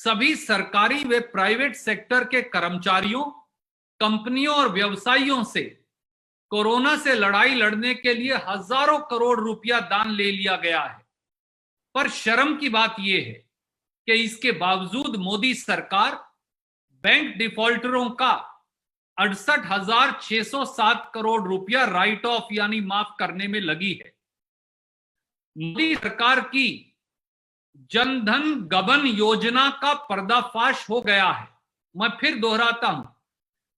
सभी सरकारी व प्राइवेट सेक्टर के कर्मचारियों, कंपनियों और व्यवसायियों से कोरोना से लड़ाई लड़ने के लिए हजारों करोड़ रुपया दान ले लिया गया है। पर शर्म की बात यह है कि इसके बावजूद मोदी सरकार बैंक डिफॉल्टरों का 68,607 करोड़ रुपया राइट ऑफ यानी माफ करने में लगी है। मोदी सरकार की जनधन गबन योजना का पर्दाफाश हो गया है। मैं फिर दोहराता हूं,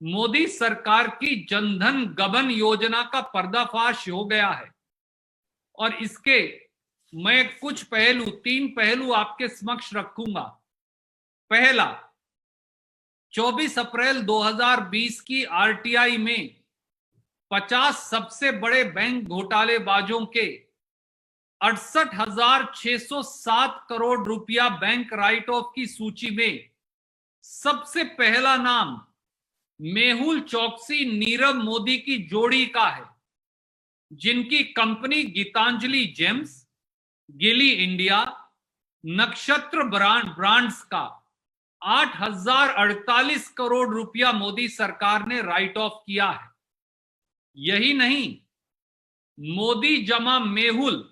मोदी सरकार की जनधन गबन योजना का पर्दाफाश हो गया है और इसके मैं कुछ पहलू, 3 पहलू आपके समक्ष रखूंगा। पहला, 24 अप्रैल 2020 की आरटीआई में 50 सबसे बड़े बैंक घोटालेबाजों के 68,607 करोड़ रुपया बैंक राइट ऑफ की सूची में सबसे पहला नाम मेहुल चौकसी नीरव मोदी की जोड़ी का है, जिनकी कंपनी गीतांजलि जेम्स, गिली इंडिया, नक्षत्र ब्रांड्स का 8,048 करोड़ रुपया मोदी सरकार ने राइट ऑफ किया है। यही नहीं, मोदी जमा मेहुल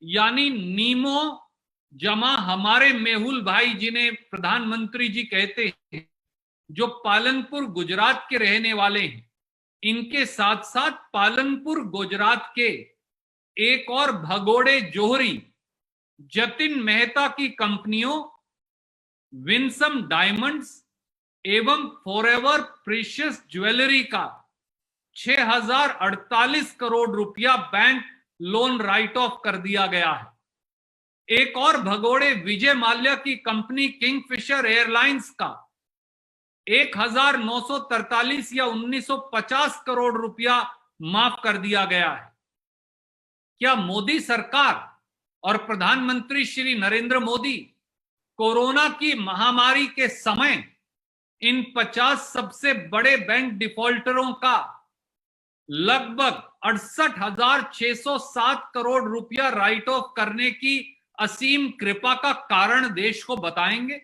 यानी नीमो जमा हमारे मेहुल भाई, जिन्हें प्रधानमंत्री जी कहते हैं, जो पालनपुर गुजरात के रहने वाले हैं, इनके साथ साथ पालनपुर गुजरात के एक और भगोड़े जोहरी जतिन मेहता की कंपनियों विंसम डायमंड्स एवं फॉरएवर प्रीशियस ज्वेलरी का 6,048 करोड़ रुपया बैंक लोन राइट ऑफ कर दिया गया है। एक और भगोड़े विजय माल्या की कंपनी किंगफिशर एयरलाइंस का 1,943 या 1,950 करोड़ रुपया माफ कर दिया गया है। क्या मोदी सरकार और प्रधानमंत्री श्री नरेंद्र मोदी कोरोना की महामारी के समय इन 50 सबसे बड़े बैंक डिफॉल्टरों का लगभग 68,607 करोड़ रुपया राइट ऑफ करने की असीम कृपा का कारण देश को बताएंगे?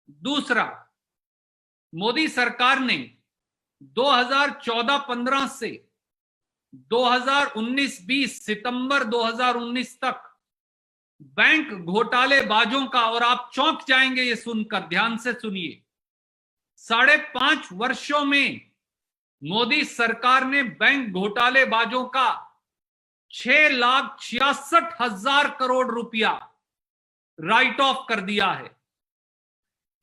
दूसरा, मोदी सरकार ने 2014-15 से 2019-20 सितंबर 2019 तक बैंक घोटालेबाजों का, और आप चौंक जाएंगे ये सुनकर, ध्यान से सुनिए, 5.5 वर्षों में मोदी सरकार ने बैंक घोटालेबाजों का 6,66,000 करोड़ रुपया राइट ऑफ कर दिया है।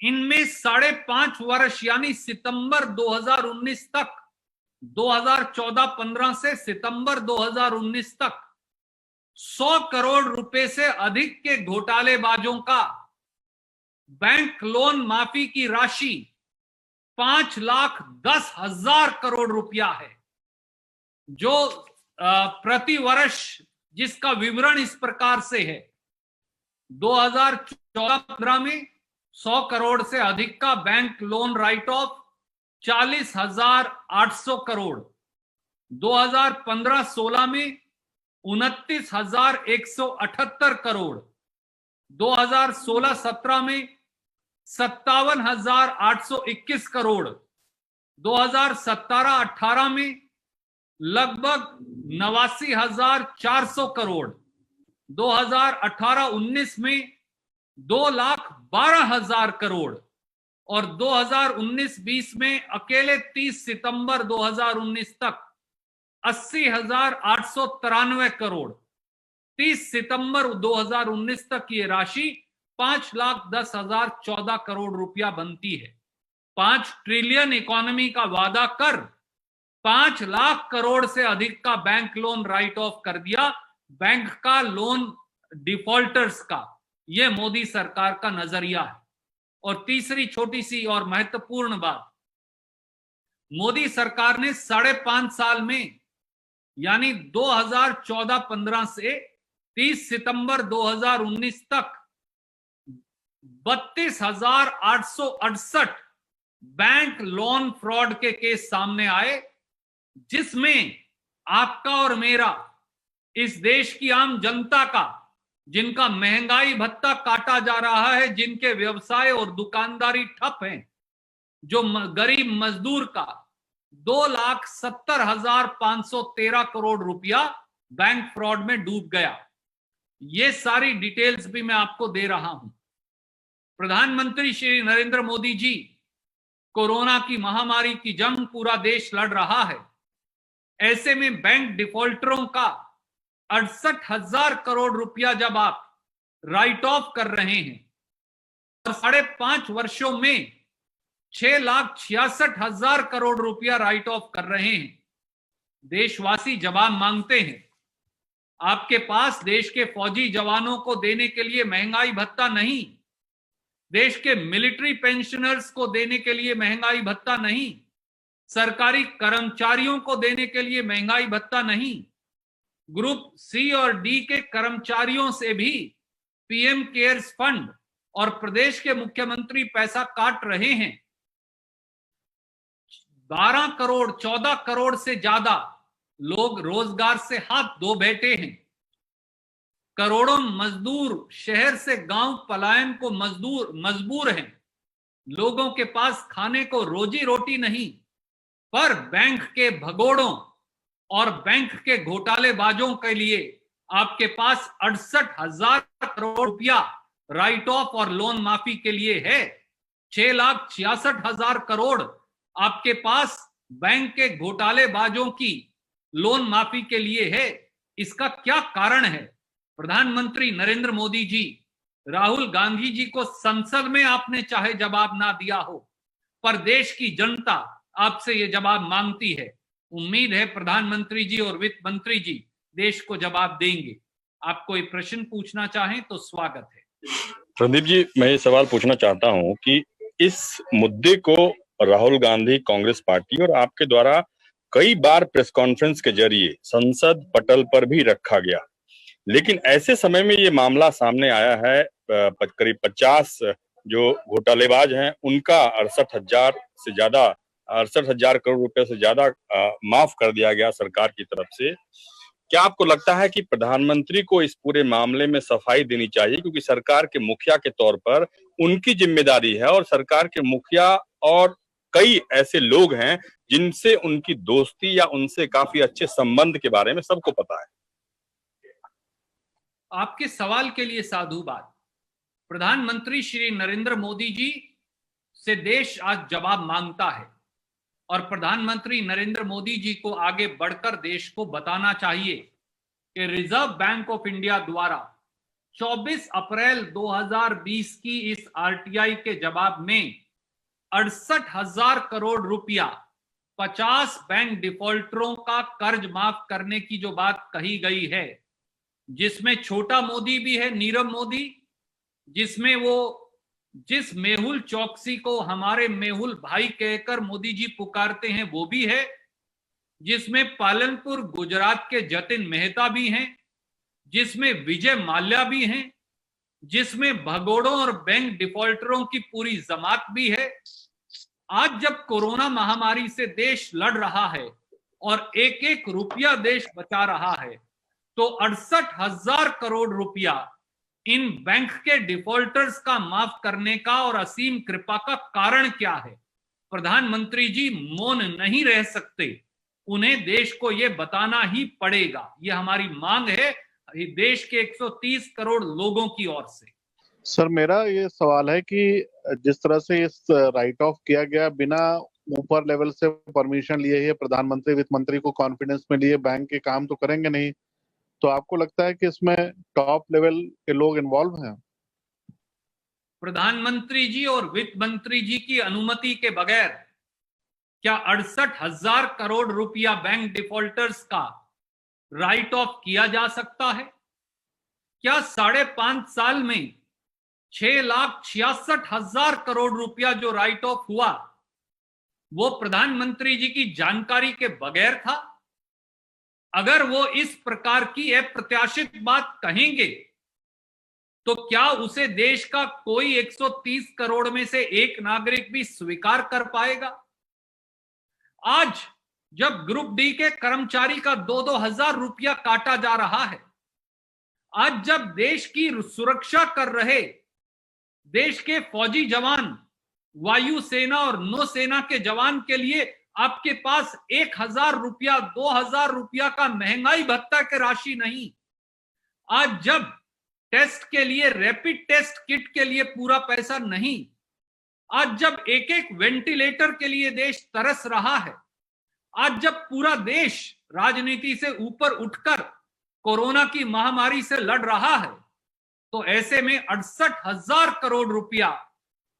इनमें 5.5 वर्ष यानी सितंबर 2019 तक, 2014-15 से सितंबर 2019 तक 100 करोड़ रुपए से अधिक के घोटालेबाजों का बैंक लोन माफी की राशि 5,10,000 करोड़ रुपया है, जो प्रति वर्ष, जिसका विवरण इस प्रकार से है। 2014-15 में 100 करोड़ से अधिक का bank loan right of 40,800 crore, 2015-16 में 29,178 करोड़, 2016-17 में 57,821 करोड़, 2017-18 में लगभग 89,400 करोड़, 2018-19 में 2,12,000 करोड़ और 2019-20 में अकेले 30 सितंबर 2019 तक 80,893 करोड़। 30 सितंबर 2019 तक ये राशि 5,10,014 करोड़ रुपया बनती है। 5 ट्रिलियन इकोनॉमी का वादा कर 5 लाख करोड़ से अधिक का बैंक लोन राइट ऑफ कर दिया, बैंक का लोन डिफॉल्टर्स का। यह मोदी सरकार का नजरिया है। और तीसरी छोटी सी और महत्वपूर्ण बात, मोदी सरकार ने 5.5 साल में यानी 2014-15 से 30 सितंबर 2019 तक 32,868 बैंक लोन फ्रॉड के केस सामने आए, जिसमें आपका और मेरा, इस देश की आम जनता का जिनका महंगाई भत्ता काटा जा रहा है, जिनके व्यवसाय और दुकानदारी ठप हैं, जो गरीब मजदूर का 2,70,513 करोड़ रुपया बैंक फ्रॉड में डूब गया। ये सारी डिटेल्स भी मैं आपको दे रहा हूं। प्रधानमंत्री श्री नरेंद्र मोदी जी, कोरोना की महामारी की जंग पूरा देश लड़ रहा है। ऐसे में बैंक डिफॉल्टरों का 68,000 करोड़ रुपया जब आप राइट ऑफ कर रहे हैं और 5.5 वर्षों में 6,66,000 करोड़ रुपया राइट ऑफ कर रहे हैं, देशवासी जवाब मांगते हैं। आपके पास देश के फौजी जवानों को देने के लिए महंगाई भत्ता नहीं, देश के मिलिट्री पेंशनर्स को देने के लिए महंगाई भत्ता नहीं, सरकारी कर्मचारियों को देने के लिए महंगाई भत्ता नहीं, ग्रुप सी और डी के कर्मचारियों से भी पीएम केयर्स फंड और प्रदेश के मुख्यमंत्री पैसा काट रहे हैं। 12 करोड़ 14 करोड़ से ज्यादा लोग रोजगार से हाथ धो बैठे हैं। करोड़ों मजदूर शहर से गांव पलायन को मजबूर हैं। लोगों के पास खाने को रोजी रोटी नहीं, पर बैंक के भगोड़ों और बैंक के घोटालेबाजों के लिए आपके पास 68,000 करोड़ रुपया राइट ऑफ और लोन माफी के लिए है। 6,66,000 करोड़ आपके पास बैंक के घोटालेबाजों की लोन माफी के लिए है। इसका क्या कारण है? प्रधानमंत्री नरेंद्र मोदी जी, राहुल गांधी जी को संसद में आपने चाहे जवाब ना दिया हो, पर देश की जनता आपसे ये जवाब मांगती है। उम्मीद है प्रधानमंत्री जी और वित्त मंत्री जी देश को जवाब देंगे। आप कोई प्रश्न पूछना चाहें तो स्वागत है। प्रदीप जी, मैं ये सवाल पूछना चाहता हूं कि इस मुद्दे को राहुल गांधी, कांग्रेस पार्टी और आपके द्वारा कई बार प्रेस कॉन्फ्रेंस के जरिए संसद पटल पर भी रखा गया, लेकिन ऐसे समय में ये मामला सामने आया है। करीब 50 जो घोटालेबाज हैं उनका 68,000 करोड़ रुपए से ज्यादा माफ कर दिया गया सरकार की तरफ से। क्या आपको लगता है कि प्रधानमंत्री को इस पूरे मामले में सफाई देनी चाहिए, क्योंकि सरकार के मुखिया के तौर पर उनकी जिम्मेदारी है और सरकार के मुखिया और कई ऐसे लोग हैं जिनसे उनकी दोस्ती या उनसे काफी अच्छे संबंध के बारे में सबको पता है। आपके सवाल के लिए साधुवाद। प्रधानमंत्री श्री नरेंद्र मोदी जी से देश आज जवाब मांगता है और प्रधानमंत्री नरेंद्र मोदी जी को आगे बढ़कर देश को बताना चाहिए कि रिजर्व बैंक ऑफ इंडिया द्वारा 24 अप्रैल 2020 की इस आरटीआई के जवाब में 68,000 करोड़ रुपया 50 बैंक डिफॉल्टरों का कर्ज माफ करने की जो बात कही गई है, जिसमें छोटा मोदी भी है, नीरव मोदी, जिसमें वो जिस मेहुल चौकसी को हमारे मेहुल भाई कहकर मोदी जी पुकारते हैं वो भी है, जिसमें पालनपुर गुजरात के जतिन मेहता भी हैं, जिसमें विजय माल्या भी हैं, जिसमें भगोड़ों और बैंक डिफॉल्टरों की पूरी जमात भी है। आज जब कोरोना महामारी से देश लड़ रहा है और एक एक रुपया देश बचा रहा है, तो 68,000 करोड़ रुपया इन बैंक के डिफॉल्टर्स का माफ करने का और असीम कृपा का कारण क्या है? प्रधानमंत्री जी मौन नहीं रह सकते, उन्हें देश को यह बताना ही पड़ेगा। यह हमारी मांग है देश के 130 करोड़ लोगों की ओर से। सर, मेरा ये सवाल है कि जिस तरह से इस राइट ऑफ किया गया बिना ऊपर लेवल से परमिशन लिए ही, प्रधानमंत्री वित्त मंत्री को कॉन्फिडेंस में लिए बैंक के काम तो करेंगे नहीं, तो आपको लगता है कि इसमें टॉप लेवल के लोग इन्वॉल्व हैं? प्रधानमंत्री जी और वित्त मंत्री जी की अनुमति के बगैर क्या 68,000 करोड़ रुपया बैंक डिफॉल्टर्स का राइट ऑफ किया जा सकता है? क्या 5.5 साल में 6,66,000 करोड़ रुपया जो राइट ऑफ हुआ वो प्रधानमंत्री जी की जानकारी के बगैर था? अगर वो इस प्रकार की अप्रत्याशित बात कहेंगे तो क्या उसे देश का कोई 130 करोड़ में से एक नागरिक भी स्वीकार कर पाएगा? आज जब ग्रुप डी के कर्मचारी का 2-2 हजार रुपया काटा जा रहा है, आज जब देश की सुरक्षा कर रहे देश के फौजी जवान, वायुसेना और नौसेना के जवान के लिए आपके पास 1,000 रुपया, 2,000 रुपया का महंगाई भत्ता की राशि नहीं, आज जब टेस्ट के लिए, रैपिड टेस्ट किट के लिए पूरा पैसा नहीं, आज जब एक एक वेंटिलेटर के लिए देश तरस रहा है, आज जब पूरा देश राजनीति से ऊपर उठकर कोरोना की महामारी से लड़ रहा है, तो ऐसे में 68,000 करोड़ रुपया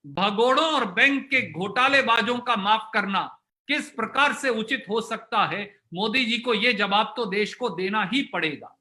भगोड़ों और बैंक के घोटालेबाजों का माफ करना किस प्रकार से उचित हो सकता है? मोदी जी को यह जवाब तो देश को देना ही पड़ेगा।